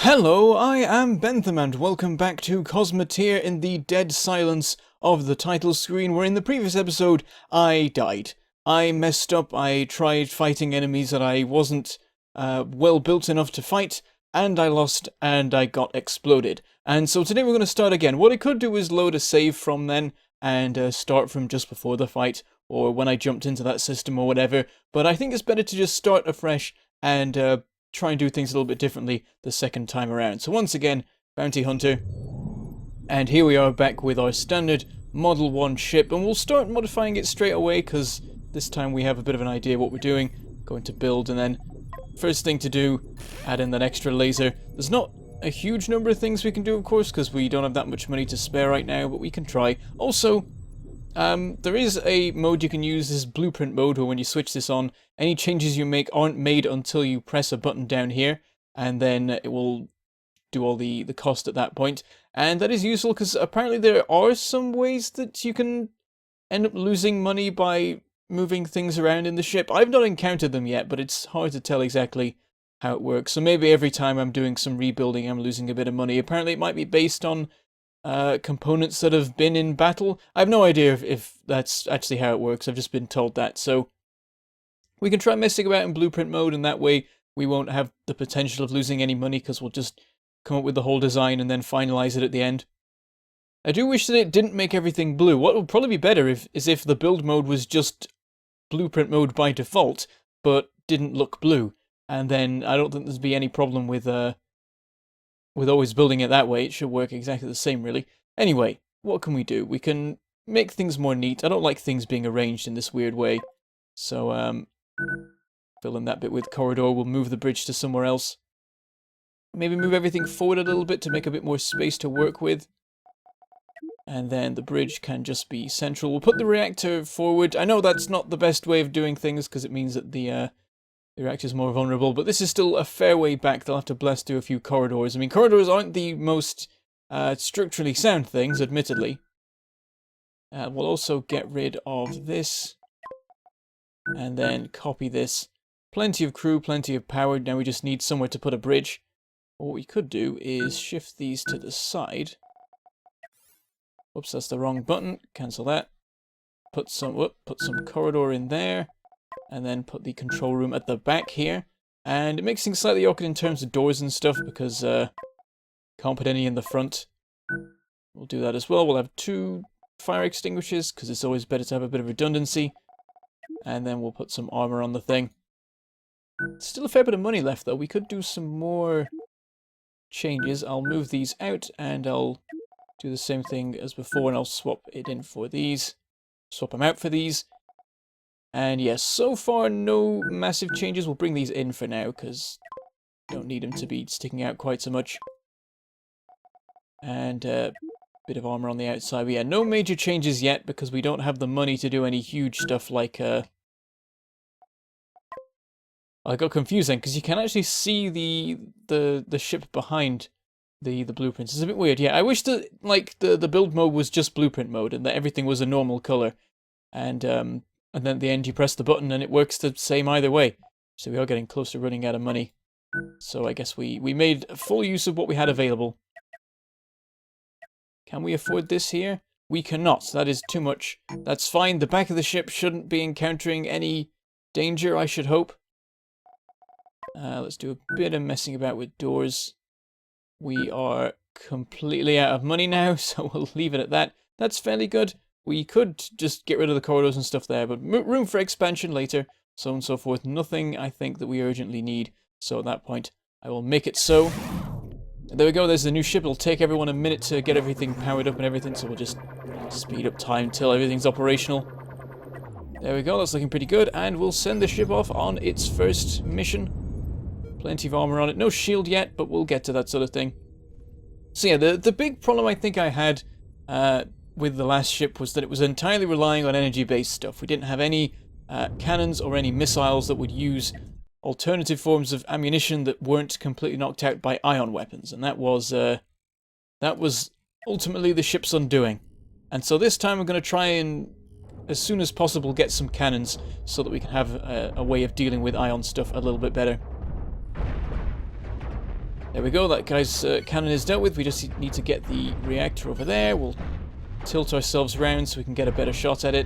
Hello, I am Bentham and welcome back to Cosmoteer in the dead silence of the title screen, where in the previous episode I died. I messed up, I tried fighting enemies that I wasn't well built enough to fight, and I lost and I got exploded. And so today we're going to start again. What I could do is load a save from then and start from just before the fight, or when I jumped into that system or whatever, but I think it's better to just start afresh and try and do things a little bit differently the second time around. So once again, Bounty Hunter, and here we are back with our standard Model 1 ship, and we'll start modifying it straight away because this time we have a bit of an idea what we're doing. Going to build, and then first thing to do, add in that extra laser. There's not a huge number of things we can do, of course, because we don't have that much money to spare right now, but we can try. Also, there is a mode you can use, this blueprint mode, where when you switch this on, any changes you make aren't made until you press a button down here, and then it will do all the cost at that point. And that is useful because apparently there are some ways that you can end up losing money by moving things around in the ship. I've not encountered them yet, but it's hard to tell exactly how it works. So maybe every time I'm doing some rebuilding I'm losing a bit of money. Apparently it might be based on components that have been in battle. I have no idea if that's actually how it works. I've just been told that. So we can try messing about in blueprint mode, and that way we won't have the potential of losing any money because we'll just come up with the whole design and then finalize it at the end. I do wish that it didn't make everything blue. What would probably be better is if the build mode was just blueprint mode by default, but didn't look blue. And then I don't think there'd be any problem with always building it that way. It should work exactly the same, really. Anyway, what can we do? We can make things more neat. I don't like things being arranged in this weird way. So, fill in that bit with corridor. We'll move the bridge to somewhere else. Maybe move everything forward a little bit to make a bit more space to work with. And then the bridge can just be central. We'll put the reactor forward. I know that's not the best way of doing things because it means that the reactor's more vulnerable, but this is still a fair way back. They'll have to blast through a few corridors. I mean, corridors aren't the most structurally sound things, admittedly. We'll also get rid of this. And then copy this. Plenty of crew, plenty of power. Now we just need somewhere to put a bridge. What we could do is shift these to the side. Oops, that's the wrong button. Cancel that. Put some corridor in there. And then put the control room at the back here. And it makes things slightly awkward in terms of doors and stuff because can't put any in the front. We'll do that as well. We'll have 2 fire extinguishers because it's always better to have a bit of redundancy. And then we'll put some armor on the thing. Still a fair bit of money left though. We could do some more changes. I'll move these out and I'll do the same thing as before, and I'll swap it in for these. Swap them out for these. And yes, so far no massive changes. We'll bring these in for now because don't need them to be sticking out quite so much. And a bit of armor on the outside. But yeah, no major changes yet because we don't have the money to do any huge stuff like I got confusing because you can actually see the ship behind the blueprints. It's a bit weird. Yeah, I wish that like the build mode was just blueprint mode and that everything was a normal color. And then at the end you press the button and it works the same either way. So we are getting close to running out of money. So I guess we made full use of what we had available. Can we afford this here? We cannot. That is too much. That's fine. The back of the ship shouldn't be encountering any danger, I should hope. Let's do a bit of messing about with doors. We are completely out of money now, so we'll leave it at that. That's fairly good. We could just get rid of the corridors and stuff there, but room for expansion later, so on and so forth. Nothing I think that we urgently need, so at that point I will make it so. There we go, there's the new ship. It'll take everyone a minute to get everything powered up and everything, so we'll just speed up time till everything's operational. There we go, that's looking pretty good, and we'll send the ship off on its first mission. Plenty of armor on it. No shield yet, but we'll get to that sort of thing. So yeah, the big problem I think I had with the last ship was that it was entirely relying on energy-based stuff. We didn't have any cannons or any missiles that would use alternative forms of ammunition that weren't completely knocked out by ion weapons. And that was ultimately the ship's undoing. And so this time we're going to try and, as soon as possible, get some cannons so that we can have a way of dealing with ion stuff a little bit better. There we go, that guy's cannon is dealt with. We just need to get the reactor over there. We'll tilt ourselves round so we can get a better shot at it.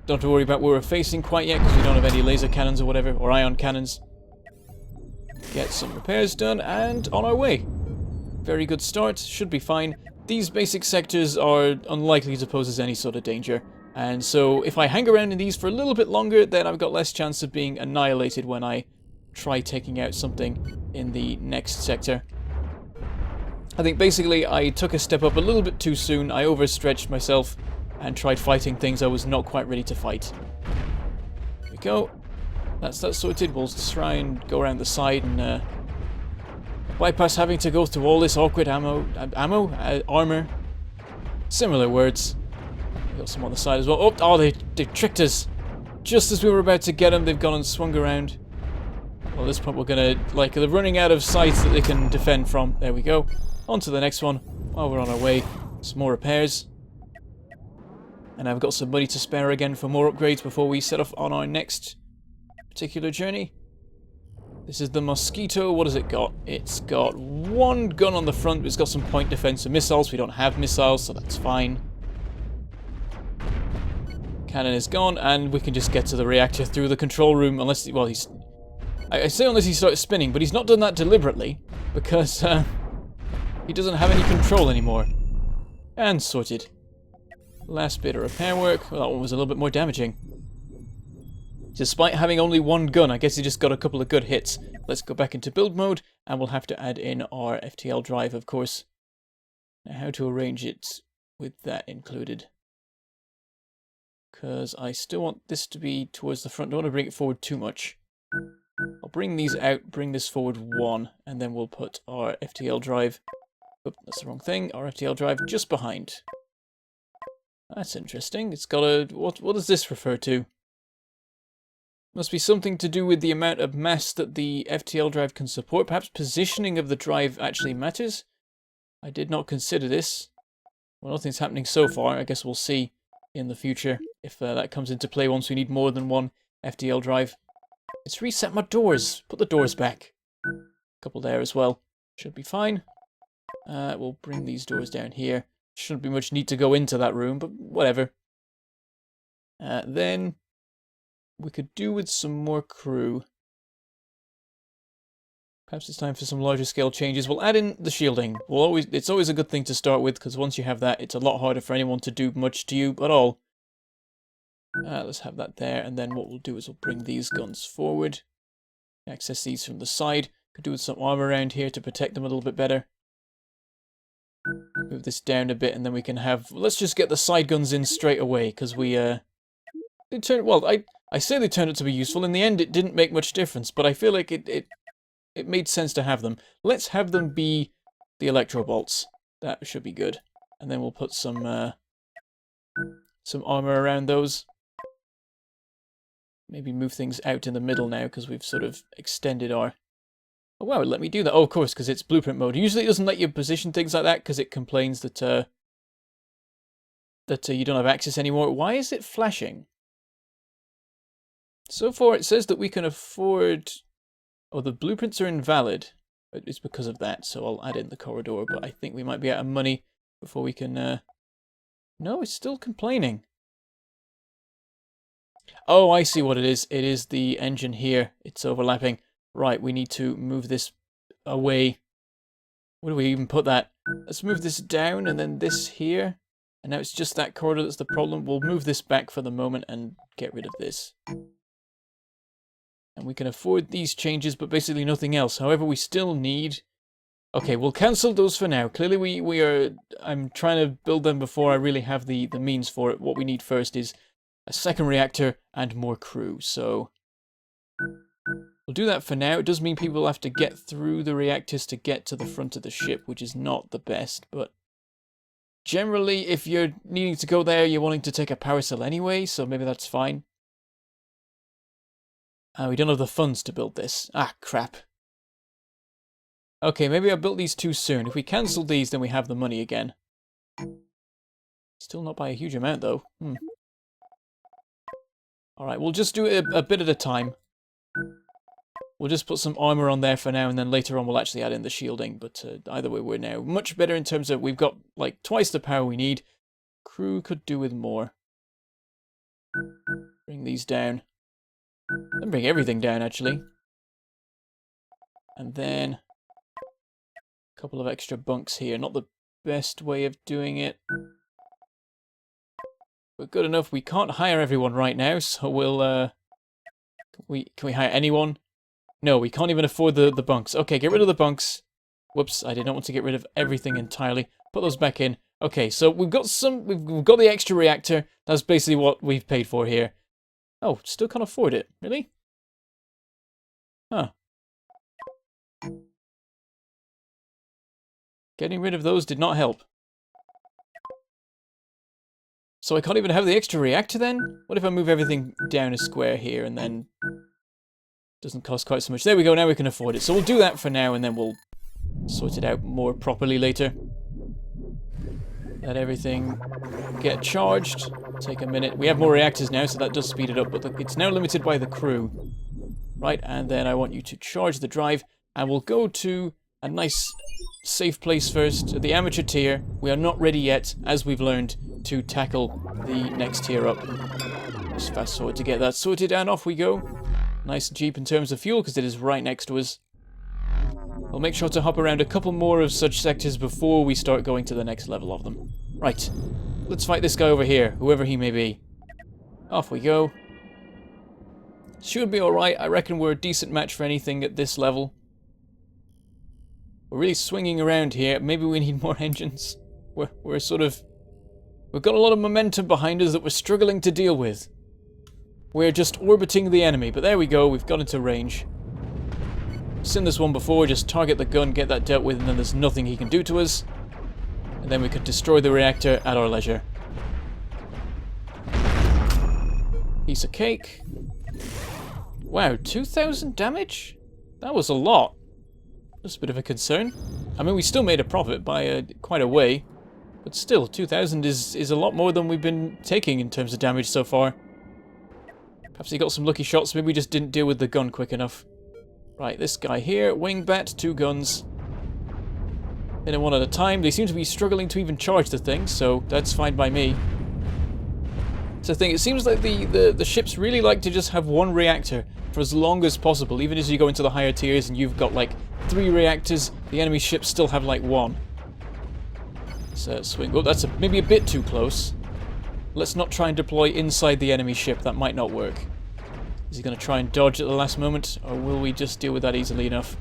Don't have to worry about where we're facing quite yet, because we don't have any laser cannons or whatever, or ion cannons. Get some repairs done, and on our way. Very good start, should be fine. These basic sectors are unlikely to pose as any sort of danger. And so if I hang around in these for a little bit longer, then I've got less chance of being annihilated when I try taking out something in the next sector. I think basically I took a step up a little bit too soon. I overstretched myself and tried fighting things I was not quite ready to fight. There we go. That's that sorted. We'll try and go around the side and bypass having to go through all this awkward armor. Similar words. We got some on the side as well. Oh, they tricked us. Just as we were about to get them, they've gone and swung around. Well, at this point we're gonna, like, they're running out of sites that they can defend from. There we go. On to the next one. While we're on our way, some more repairs. And I've got some money to spare again for more upgrades before we set off on our next particular journey. This is the Mosquito. What has it got? It's got one gun on the front, but it's got some point defense and missiles. We don't have missiles, so that's fine. Cannon is gone, and we can just get to the reactor through the control room, unless, well, he's... I say unless he starts spinning, but he's not done that deliberately, because he doesn't have any control anymore. And sorted. Last bit of repair work. Well, that one was a little bit more damaging. Despite having only one gun, I guess he just got a couple of good hits. Let's go back into build mode, and we'll have to add in our FTL drive, of course. Now, how to arrange it with that included. Because I still want this to be towards the front. I don't want to bring it forward too much. I'll bring these out, bring this forward one, and then we'll put our FTL drive... Oop, that's the wrong thing. Our FTL drive just behind. That's interesting. It's got a... What does this refer to? Must be something to do with the amount of mass that the FTL drive can support. Perhaps positioning of the drive actually matters? I did not consider this. Well, nothing's happening so far. I guess we'll see in the future if that comes into play once we need more than one FTL drive. Let's reset my doors. Put the doors back. A couple there as well. Should be fine. We'll bring these doors down here. Shouldn't be much need to go into that room, but whatever. Then we could do with some more crew. Perhaps it's time for some larger scale changes. We'll add in the shielding. It's always a good thing to start with, because once you have that, it's a lot harder for anyone to do much to you at all. Let's have that there, and then what we'll do is we'll bring these guns forward. Access these from the side. Could do with some armor around here to protect them a little bit better. Move this down a bit, and then we can have... Let's just get the side guns in straight away, because we, they turn... Well, I say they turned out to be useful. In the end, it didn't make much difference, but I feel like it made sense to have them. Let's have them be the electro-bolts. That should be good. And then we'll put some armor around those. Maybe move things out in the middle now, because we've sort of extended our... Oh, wow, it let me do that. Oh, of course, because it's blueprint mode. Usually it doesn't let you position things like that, because it complains that, you don't have access anymore. Why is it flashing? So far, it says that we can afford... Oh, the blueprints are invalid. It's because of that, so I'll add in the corridor, but I think we might be out of money before we can... No, it's still complaining. Oh, I see what it is. It is the engine here. It's overlapping. Right, we need to move this away. Where do we even put that? Let's move this down, and then this here. And now it's just that corridor that's the problem. We'll move this back for the moment and get rid of this. And we can afford these changes, but basically nothing else. However, we still need... Okay, we'll cancel those for now. Clearly we are... I'm trying to build them before I really have the means for it. What we need first is a second reactor and more crew, so... We'll do that for now. It does mean people will have to get through the reactors to get to the front of the ship, which is not the best, but... Generally, if you're needing to go there, you're wanting to take a power cell anyway, so maybe that's fine. We don't have the funds to build this. Ah, crap. Okay, maybe I built these too soon. If we cancel these, then we have the money again. Still not by a huge amount, though. Alright, we'll just do it a bit at a time. We'll just put some armor on there for now, and then later on we'll actually add in the shielding. But either way, we're now much better in terms of we've got like twice the power we need. Crew could do with more. Bring these down. Then bring everything down, actually. And then a couple of extra bunks here. Not the best way of doing it. But good enough. We can't hire everyone right now, so we'll... Can we hire anyone? No, we can't even afford the bunks. Okay, get rid of the bunks. Whoops, I did not want to get rid of everything entirely. Put those back in. Okay, so we've got the extra reactor. That's basically what we've paid for here. Oh, still can't afford it. Really? Huh. Getting rid of those did not help. So I can't even have the extra reactor then? What if I move everything down a square here and then... Doesn't cost quite so much. There we go, now we can afford it. So we'll do that for now and then we'll sort it out more properly later. Let everything get charged. Take a minute. We have more reactors now, so that does speed it up, but it's now limited by the crew. Right, and then I want you to charge the drive, and we'll go to a nice safe place first, the amateur tier. We are not ready yet, as we've learned, to tackle the next tier up. Just fast forward to get that sorted, and off we go. Nice and cheap in terms of fuel, because it is right next to us. We'll make sure to hop around a couple more of such sectors before we start going to the next level of them. Right, let's fight this guy over here, whoever he may be. Off we go. Should be alright. I reckon we're a decent match for anything at this level. We're really swinging around here. Maybe we need more engines. We're sort of... We've got a lot of momentum behind us that we're struggling to deal with. We're just orbiting the enemy, but there we go. We've got into range. Seen this one before, just target the gun, get that dealt with, and then there's nothing he can do to us. And then we could destroy the reactor at our leisure. Piece of cake. Wow, 2,000 damage? That was a lot. Just a bit of a concern. I mean, we still made a profit by quite a way. But still, 2,000 is a lot more than we've been taking in terms of damage so far. Perhaps he got some lucky shots, maybe we just didn't deal with the gun quick enough. Right, this guy here, wingbat, 2 guns. In a one at a time. They seem to be struggling to even charge the thing, so that's fine by me. It's the thing, it seems like the ships really like to just have one reactor for as long as possible, even as you go into the higher tiers and you've got like 3 reactors, the enemy ships still have like 1. So swing. Oh, that's maybe a bit too close. Let's not try and deploy inside the enemy ship, that might not work. Is he going to try and dodge at the last moment, or will we just deal with that easily enough?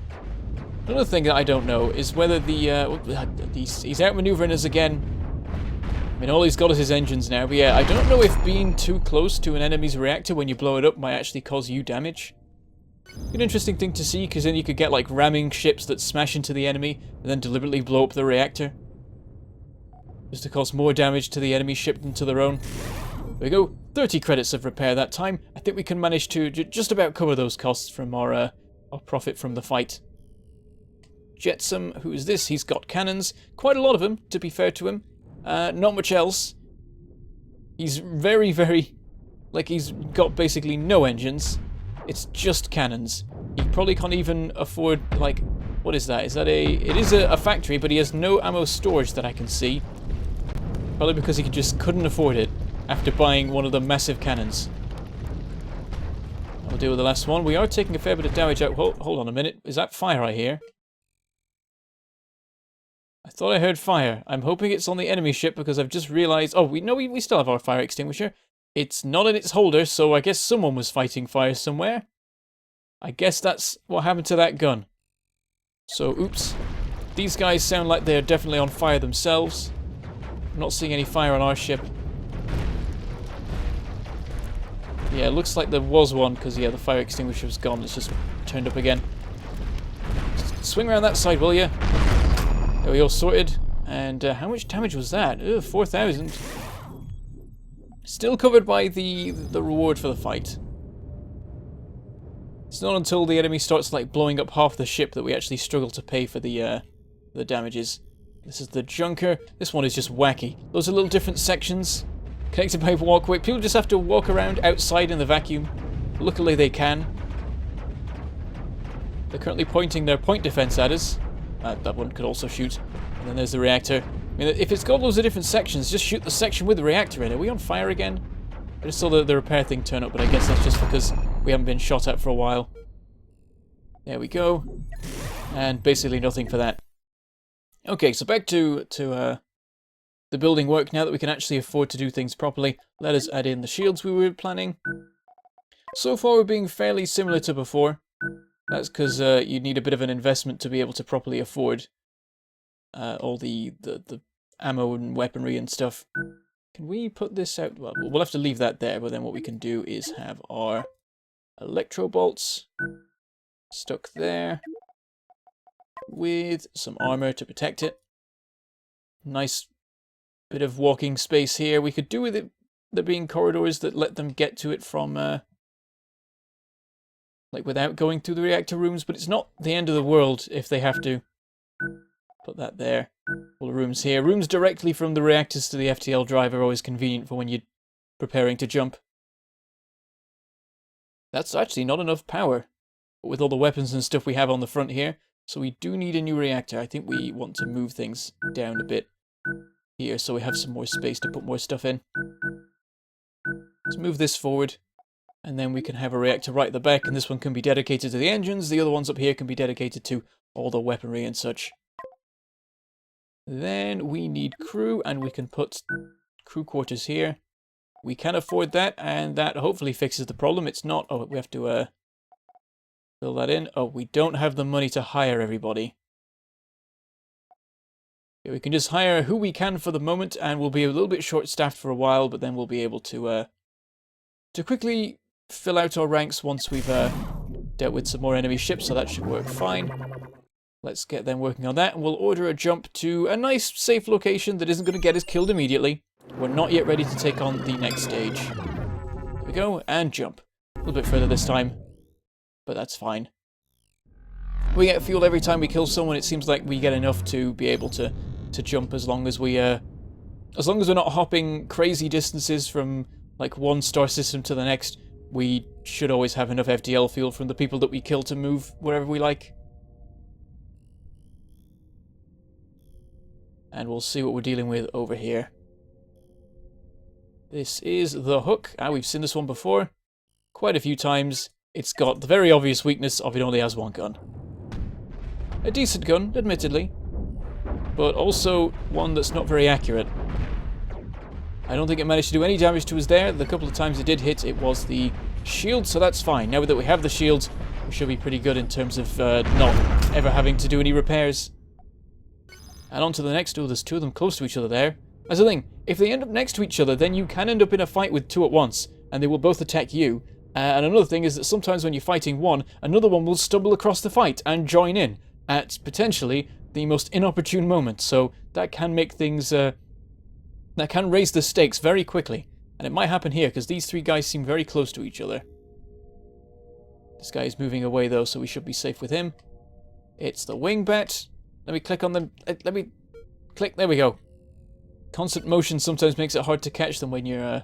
Another thing that I don't know is whether he's outmaneuvering us again. I mean, all he's got is his engines now, but yeah, I don't know if being too close to an enemy's reactor when you blow it up might actually cause you damage. An interesting thing to see, because then you could get like ramming ships that smash into the enemy and then deliberately blow up the reactor. Just to cause more damage to the enemy ship than to their own. There we go, 30 credits of repair that time. I think we can manage to just about cover those costs from our profit from the fight. Jetsam, who is this? He's got cannons. Quite a lot of them, to be fair to him. Not much else. He's very, very... Like, he's got basically no engines. It's just cannons. He probably can't even afford, like... What is that? Is that a... It is a factory, but he has no ammo storage that I can see. Probably because he just couldn't afford it after buying one of the massive cannons. I'll deal with the last one. We are taking a fair bit of damage out. Hold on a minute. Is that fire I hear? I thought I heard fire. I'm hoping it's on the enemy ship because I've just realized... Oh, we still have our fire extinguisher. It's not in its holder, so I guess someone was fighting fire somewhere. I guess that's what happened to that gun. So, oops. These guys sound like they're definitely on fire themselves. I'm not seeing any fire on our ship. Yeah, it looks like there was one, because, yeah, the fire extinguisher was gone. It's just turned up again. Just swing around that side, will you? There we all sorted. And how much damage was that? 4,000. Still covered by the reward for the fight. It's not until the enemy starts, like, blowing up half the ship that we actually struggle to pay for the damages. This is the junker. This one is just wacky. Those are little different sections. Connected by walkway. People just have to walk around outside in the vacuum. Luckily they can. They're currently pointing their point defense at us. That one could also shoot. And then there's the reactor. I mean, if it's got loads of different sections, just shoot the section with the reactor in. Are we on fire again? I just saw the repair thing turn up, but I guess that's just because we haven't been shot at for a while. There we go. And basically nothing for that. Okay, so back to the building work now that we can actually afford to do things properly. Let us add in the shields we were planning. So far we're being fairly similar to before. That's because you need a bit of an investment to be able to properly afford all the ammo and weaponry and stuff. Can we put this out? Well, we'll have to leave that there, but then what we can do is have our electro-bolts stuck there with some armor to protect it. Nice bit of walking space here. We could do with it there being corridors that let them get to it from like without going through the reactor rooms, but it's not the end of the world if they have to. Put that there. All the rooms here. Rooms directly from the reactors to the FTL drive are always convenient for when you're preparing to jump. That's actually not enough power with all the weapons and stuff we have on the front here. So we do need a new reactor. I think we want to move things down a bit here so we have some more space to put more stuff in. Let's move this forward. And then we can have a reactor right at the back, and this one can be dedicated to the engines. The other ones up here can be dedicated to all the weaponry and such. Then we need crew, and we can put crew quarters here. We can afford that, and that hopefully fixes the problem. It's not... Oh, we have to fill that in. Oh, we don't have the money to hire everybody. Yeah, we can just hire who we can for the moment, and we'll be a little bit short-staffed for a while, but then we'll be able to quickly fill out our ranks once we've dealt with some more enemy ships, so that should work fine. Let's get them working on that, and we'll order a jump to a nice, safe location that isn't going to get us killed immediately. We're not yet ready to take on the next stage. There we go, and jump. A little bit further this time, but that's fine. We get fuel every time we kill someone. It seems like we get enough to be able to jump as long as we're not hopping crazy distances from like one star system to the next. We should always have enough FTL fuel from the people that we kill to move wherever we like. And we'll see what we're dealing with over here. This is the Hook. We've seen this one before. Quite a few times. It's got the very obvious weakness of it only has one gun. A decent gun, admittedly. But also one that's not very accurate. I don't think it managed to do any damage to us there. The couple of times it did hit, it was the shield, so that's fine. Now that we have the shield, we should be pretty good in terms of not ever having to do any repairs. And on to the next. Oh, there's two of them close to each other there. That's the thing. If they end up next to each other, then you can end up in a fight with two at once, and they will both attack you. And another thing is that sometimes when you're fighting one, another one will stumble across the fight and join in at potentially the most inopportune moment. So that can make things... that can raise the stakes very quickly. And it might happen here, because these three guys seem very close to each other. This guy is moving away, though, so we should be safe with him. It's the wingbat. Let me click on them. Let me click. There we go. Constant motion sometimes makes it hard to catch them when you're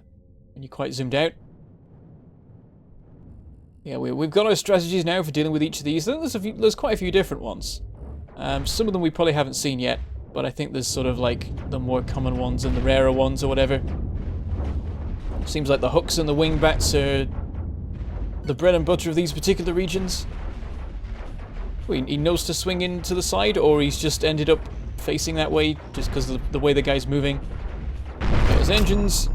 quite zoomed out. Yeah, we've got our strategies now for dealing with each of these. There's quite a few different ones. Some of them we probably haven't seen yet. But I think there's sort of like the more common ones and the rarer ones or whatever. Seems like the hooks and the wingbats are the bread and butter of these particular regions. He knows to swing in to the side, or he's just ended up facing that way just because of the way the guy's moving. There's engines.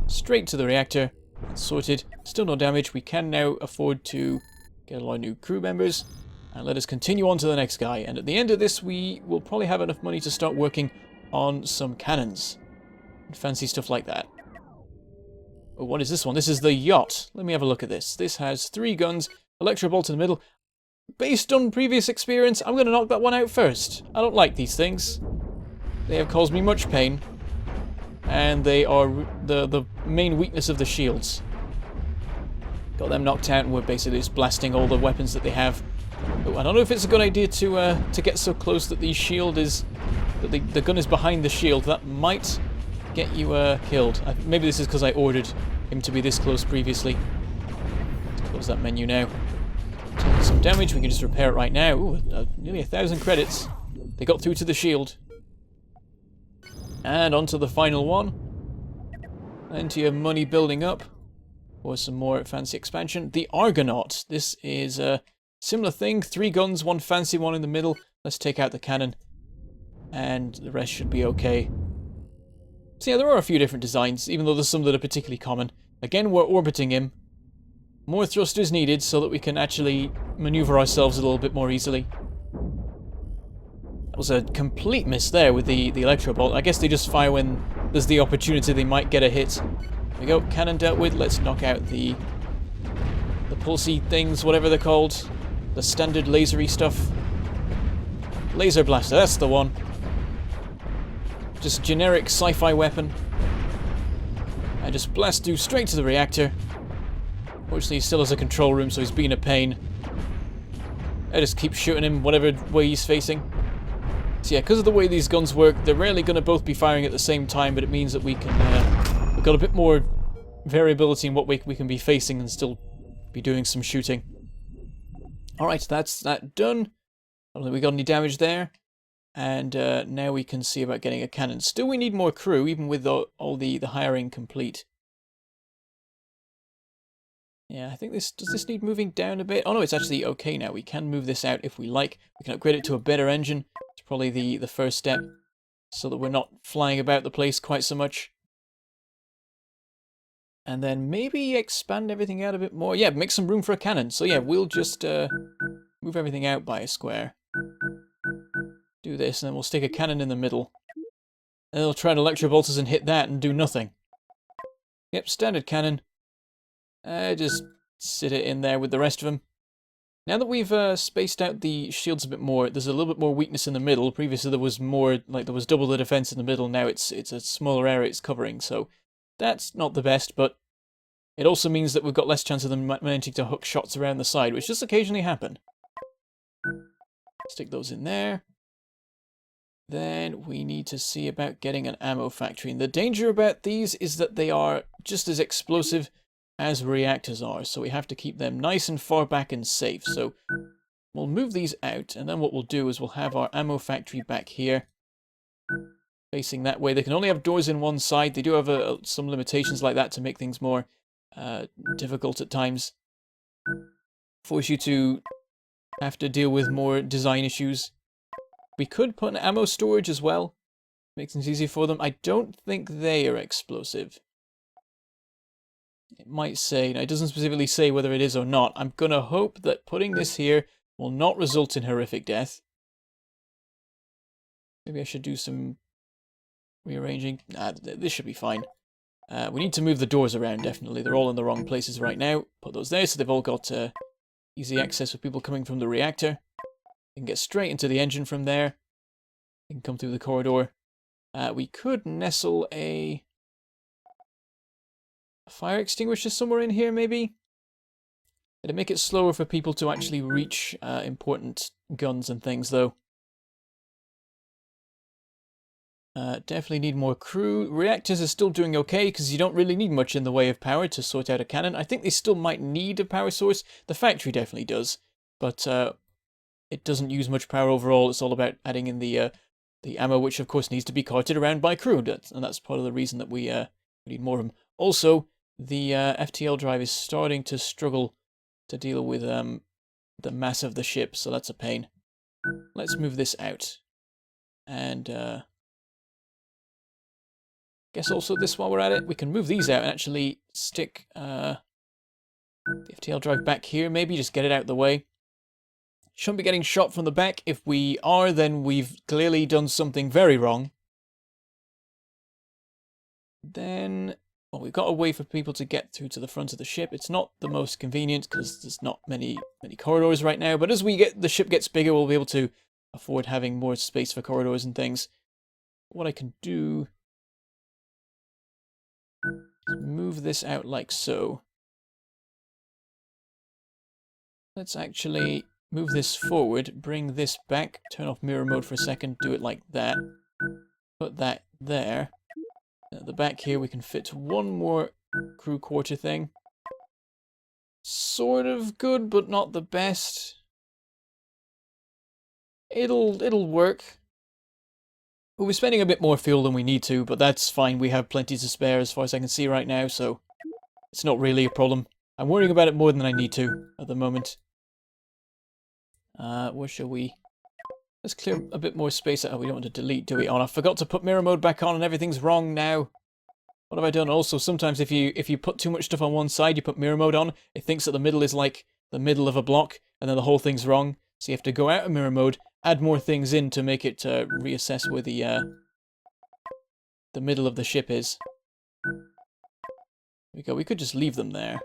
Straight to the reactor. That's sorted. Still no damage. We can now afford to get a lot of new crew members. And let us continue on to the next guy. And at the end of this, we will probably have enough money to start working on some cannons. And fancy stuff like that. Oh, what is this one? This is the yacht. Let me have a look at this. This has 3 guns, electro-bolt in the middle. Based on previous experience, I'm going to knock that one out first. I don't like these things. They have caused me much pain. And they are the main weakness of the shields. Got them knocked out, and we're basically just blasting all the weapons that they have. Oh, I don't know if it's a good idea to get so close that the shield is... that the gun is behind the shield. That might get you killed. Maybe this is because I ordered him to be this close previously. Let's close that menu now. Taking some damage, we can just repair it right now. Ooh, nearly 1,000 credits. They got through to the shield. And onto the final one. Plenty of money building up for some more fancy expansion. The Argonaut. This is a similar thing. 3 guns, 1 fancy one in the middle. Let's take out the cannon. And the rest should be okay. So yeah, there are a few different designs, even though there's some that are particularly common. Again, we're orbiting him. More thrusters needed so that we can actually maneuver ourselves a little bit more easily. That was a complete miss there with the electro-bolt. I guess they just fire when there's the opportunity they might get a hit. There we go, cannon dealt with. Let's knock out the pulsey things, whatever they're called. The standard lasery stuff. Laser blaster, that's the one. Just generic sci-fi weapon. I just blast through straight to the reactor. Fortunately, he still has a control room, so he's being a pain. I just keep shooting him whatever way he's facing. So yeah, because of the way these guns work, they're rarely going to both be firing at the same time, but it means that we can... we've got a bit more variability in what we can be facing and still be doing some shooting. Alright, that's that done. I don't think we got any damage there. And now we can see about getting a cannon. Still, we need more crew, even with all the hiring complete. Yeah, I think does this need moving down a bit? Oh no, it's actually okay now. We can move this out if we like. We can upgrade it to a better engine. It's probably the first step, so that we're not flying about the place quite so much. And then maybe expand everything out a bit more. Yeah, make some room for a cannon. So yeah, we'll just move everything out by a square. Do this, and then we'll stick a cannon in the middle. And they'll try to electro-bolt us and hit that and do nothing. Yep, standard cannon. Just sit it in there with the rest of them. Now that we've spaced out the shields a bit more, there's a little bit more weakness in the middle. Previously there was more, like there was double the defense in the middle. Now it's a smaller area it's covering, so that's not the best, but it also means that we've got less chance of them managing to hook shots around the side, which does occasionally happen. Stick those in there. Then we need to see about getting an ammo factory. And the danger about these is that they are just as explosive as reactors are, so we have to keep them nice and far back and safe. So we'll move these out, and then what we'll do is we'll have our ammo factory back here, facing that way. They can only have doors in one side. They do have some limitations like that to make things more difficult at times. Force you to have to deal with more design issues. We could put an ammo storage as well. Make things easier for them. I don't think they are explosive. It might say, now it doesn't specifically say whether it is or not. I'm going to hope that putting this here will not result in horrific death. Maybe I should do some rearranging. Nah, this should be fine. We need to move the doors around, definitely. They're all in the wrong places right now. Put those there so they've all got easy access for people coming from the reactor. They can get straight into the engine from there. They can come through the corridor. We could nestle a fire extinguisher somewhere in here, maybe? It'd make it slower for people to actually reach important guns and things, though. Definitely need more crew. Reactors are still doing okay, because you don't really need much in the way of power to sort out a cannon. I think they still might need a power source. The factory definitely does, but it doesn't use much power overall. It's all about adding in the ammo, which of course needs to be carted around by crew, and that's part of the reason that we need more of them. Also, the FTL drive is starting to struggle to deal with the mass of the ship, so that's a pain. Let's move this out. And guess also this, while we're at it, we can move these out and actually stick the FTL drive back here, maybe just get it out of the way. Shouldn't be getting shot from the back. If we are, then we've clearly done something very wrong. Then, well, we've got a way for people to get through to the front of the ship. It's not the most convenient because there's not many corridors right now, but as the ship gets bigger, we'll be able to afford having more space for corridors and things. What I can do is move this out like so. Let's actually move this forward, bring this back, turn off mirror mode for a second, do it like that. Put that there. At the back here we can fit one more crew quarter thing. sort of good, but not the best. It'll work. We'll be spending a bit more fuel than we need to, but that's fine. We have plenty to spare as far as I can see right now, so it's not really a problem. I'm worrying about it more than I need to at the moment. Where shall we... Let's clear a bit more space. Oh, we don't want to delete, do we? Oh, I forgot to put mirror mode back on and everything's wrong now. What have I done? Also, sometimes if you put too much stuff on one side, you put mirror mode on, it thinks that the middle is like the middle of a block, and then the whole thing's wrong. So you have to go out of mirror mode, add more things in to make it reassess where the middle of the ship is. There we go. We could just leave them there.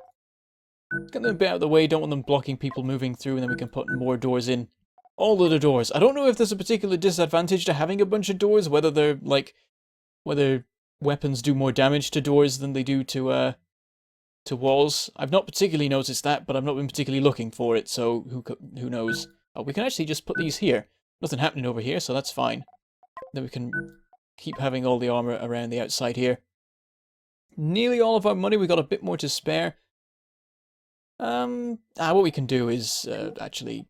Get them a bit out of the way, don't want them blocking people moving through, and then we can put more doors in. All of the doors. I don't know if there's a particular disadvantage to having a bunch of doors, whether they're like... whether weapons do more damage to doors than they do to walls. I've not particularly noticed that, but I've not been particularly looking for it, so who knows. Oh, we can actually just put these here. Nothing happening over here, so that's fine. Then we can keep having all the armor around the outside here. Nearly all of our money, we got a bit more to spare. What we can do is actually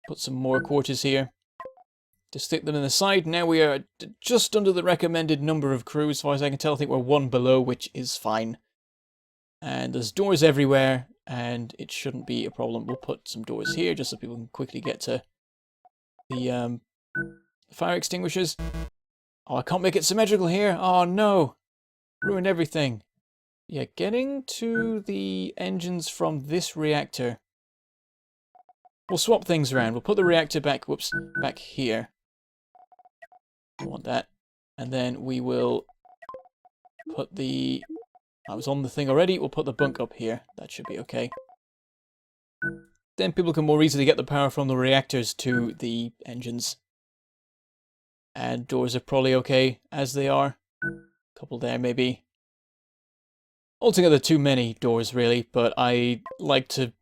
put some more quarters here. To stick them in the side. Now we are just under the recommended number of crew, as far as I can tell. I think we're one below, which is fine. And there's doors everywhere, and it shouldn't be a problem. We'll put some doors here, just so people can quickly get to the fire extinguishers. Oh, I can't make it symmetrical here. Oh, no. Ruined everything. Yeah, getting to the engines from this reactor. We'll swap things around. We'll put the reactor back, back here. I want that. And then we will put the... I was on the thing already. We'll put the bunk up here. That should be okay. Then people can more easily get the power from the reactors to the engines. And doors are probably okay as they are. Couple there, maybe. Altogether too many doors, really. But I like to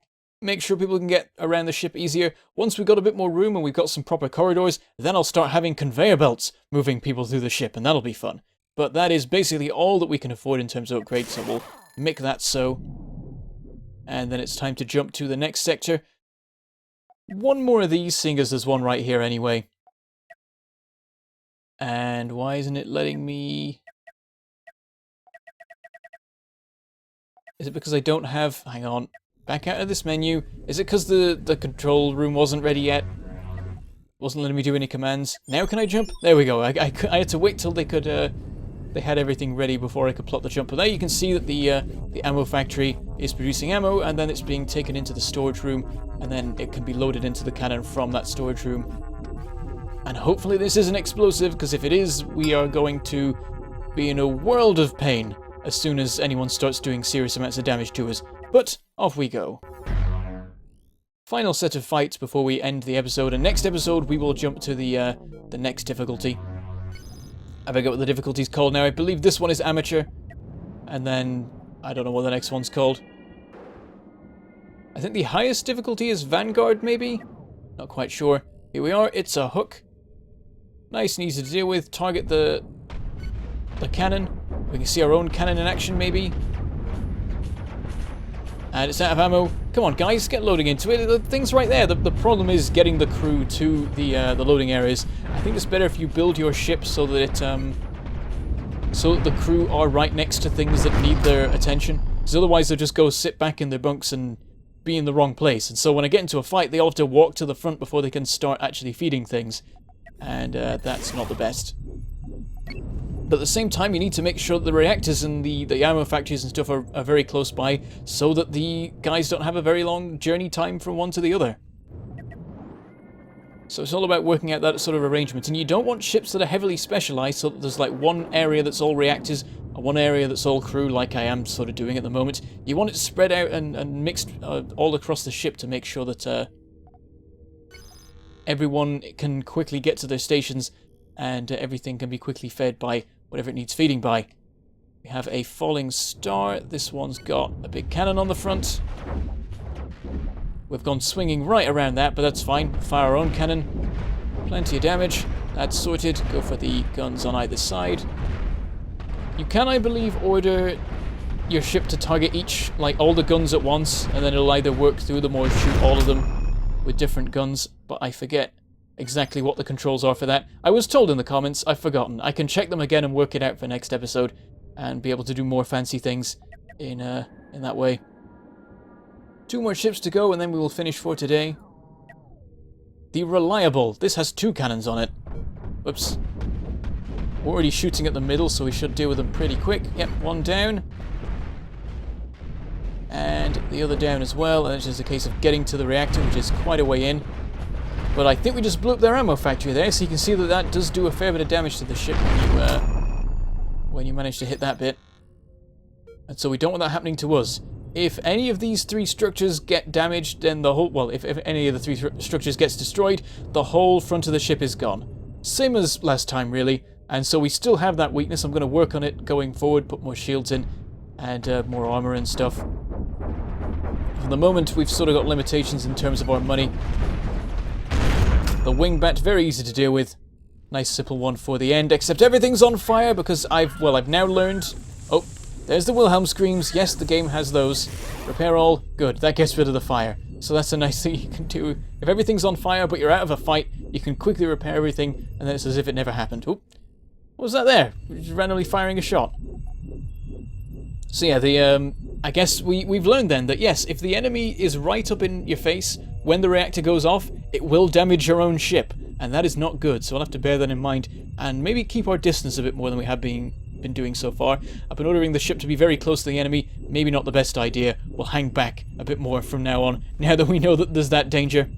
make sure people can get around the ship easier. Once we've got a bit more room and we've got some proper corridors, then I'll start having conveyor belts moving people through the ship, and that'll be fun. But that is basically all that we can afford in terms of upgrades, so we'll make that so. And then it's time to jump to the next sector. One more of these, seeing as there's one right here anyway. And why isn't it letting me... Is it because I don't have... Hang on. Back out of this menu. Is it because the control room wasn't ready yet? Wasn't letting me do any commands. Now can I jump? There we go. I had to wait till they could... they had everything ready before I could plot the jump. But there you can see that the ammo factory is producing ammo, and then it's being taken into the storage room, and then it can be loaded into the cannon from that storage room. And hopefully this isn't explosive, because if it is, we are going to be in a world of pain as soon as anyone starts doing serious amounts of damage to us. But off we go. Final set of fights before we end the episode, and next episode we will jump to the next difficulty. I forget what the difficulty's called now. I believe this one is amateur, and then I don't know what the next one's called. I think the highest difficulty is Vanguard, maybe? Not quite sure. Here we are. It's a hook. Nice and easy to deal with. Target the cannon. We can see our own cannon in action, maybe. And it's out of ammo. Come on, guys, get loading into it. The thing's right there. The problem is getting the crew to the loading areas. I think it's better if you build your ship so that it so that the crew are right next to things that need their attention. Because otherwise they'll just go sit back in their bunks and be in the wrong place. And so when I get into a fight, they all have to walk to the front before they can start actually feeding things. And that's not the best. But at the same time, you need to make sure that the reactors and the ammo factories and stuff are very close by, so that the guys don't have a very long journey time from one to the other. So it's all about working out that sort of arrangement. And you don't want ships that are heavily specialized, so that there's like one area that's all reactors, and one area that's all crew, like I am sort of doing at the moment. You want it spread out and mixed all across the ship to make sure that everyone can quickly get to their stations, and everything can be quickly fed by whatever it needs feeding by. We have a falling star. This one's got a big cannon on the front. We've gone swinging right around that, but that's fine. Fire our own cannon. Plenty of damage. That's sorted. Go for the guns on either side. You can, I believe, order your ship to target all the guns at once, and then it'll either work through them or shoot all of them with different guns, but I forget exactly what the controls are for that. I was told in the comments, I've forgotten. I can check them again and work it out for next episode, and be able to do more fancy things in that way. 2 more ships to go, and then we will finish for today. The Reliable. This has 2 cannons on it. Whoops. We're already shooting at the middle, so we should deal with them pretty quick. Yep, 1 down. And the other down as well, and it's just a case of getting to the reactor, which is quite a way in. But I think we just blew up their ammo factory there, so you can see that that does do a fair bit of damage to the ship when you manage to hit that bit. And so we don't want that happening to us. If any of these 3 structures get damaged, then the whole... Well, if any of the 3 structures gets destroyed, the whole front of the ship is gone. Same as last time, really. And so we still have that weakness. I'm going to work on it going forward, put more shields in, and more armor and stuff. For the moment, we've sort of got limitations in terms of our money. The wingbat, very easy to deal with. Nice simple one for the end, except everything's on fire because I've now learned... Oh, there's the Wilhelm screams. Yes, the game has those. Repair all. Good, that gets rid of the fire. So that's a nice thing you can do. If everything's on fire but you're out of a fight, you can quickly repair everything, and then it's as if it never happened. Oh, what was that there? Just randomly firing a shot. So yeah, I guess we've learned then that yes, if the enemy is right up in your face when the reactor goes off, it will damage your own ship, and that is not good, so we'll have to bear that in mind, and maybe keep our distance a bit more than we have been doing so far. I've been ordering the ship to be very close to the enemy, maybe not the best idea. We'll hang back a bit more from now on, now that we know that there's that danger.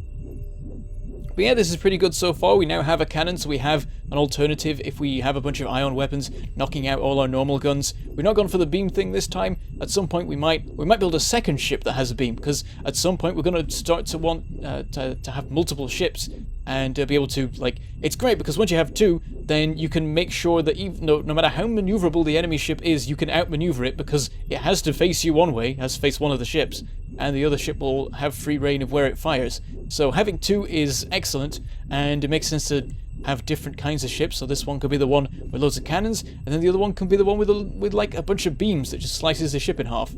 But yeah, this is pretty good so far. We now have a cannon, so we have an alternative if we have a bunch of ion weapons knocking out all our normal guns. We're not gone for the beam thing this time. At some point we might build a second ship that has a beam, because at some point we're going to start to want to have multiple ships and be able to, like, it's great because once you have 2, then you can make sure that even no matter how maneuverable the enemy ship is, you can outmaneuver it, because it has to face you one way, has to face one of the ships, and the other ship will have free reign of where it fires. So having 2 is excellent, and it makes sense to have different kinds of ships. So this one could be the one with loads of cannons, and then the other one can be the one with like a bunch of beams that just slices the ship in half.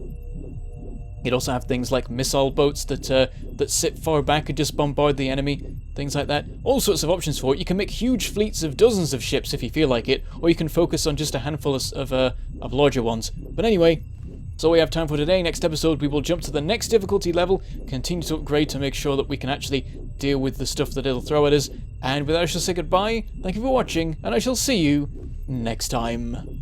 You'd also have things like missile boats that sit far back and just bombard the enemy, things like that. All sorts of options for it. You can make huge fleets of dozens of ships if you feel like it, or you can focus on just a handful of larger ones. But anyway, that's all we have time for today. Next episode, we will jump to the next difficulty level, continue to upgrade to make sure that we can actually deal with the stuff that it'll throw at us. And with that, I shall say goodbye. Thank you for watching, and I shall see you next time.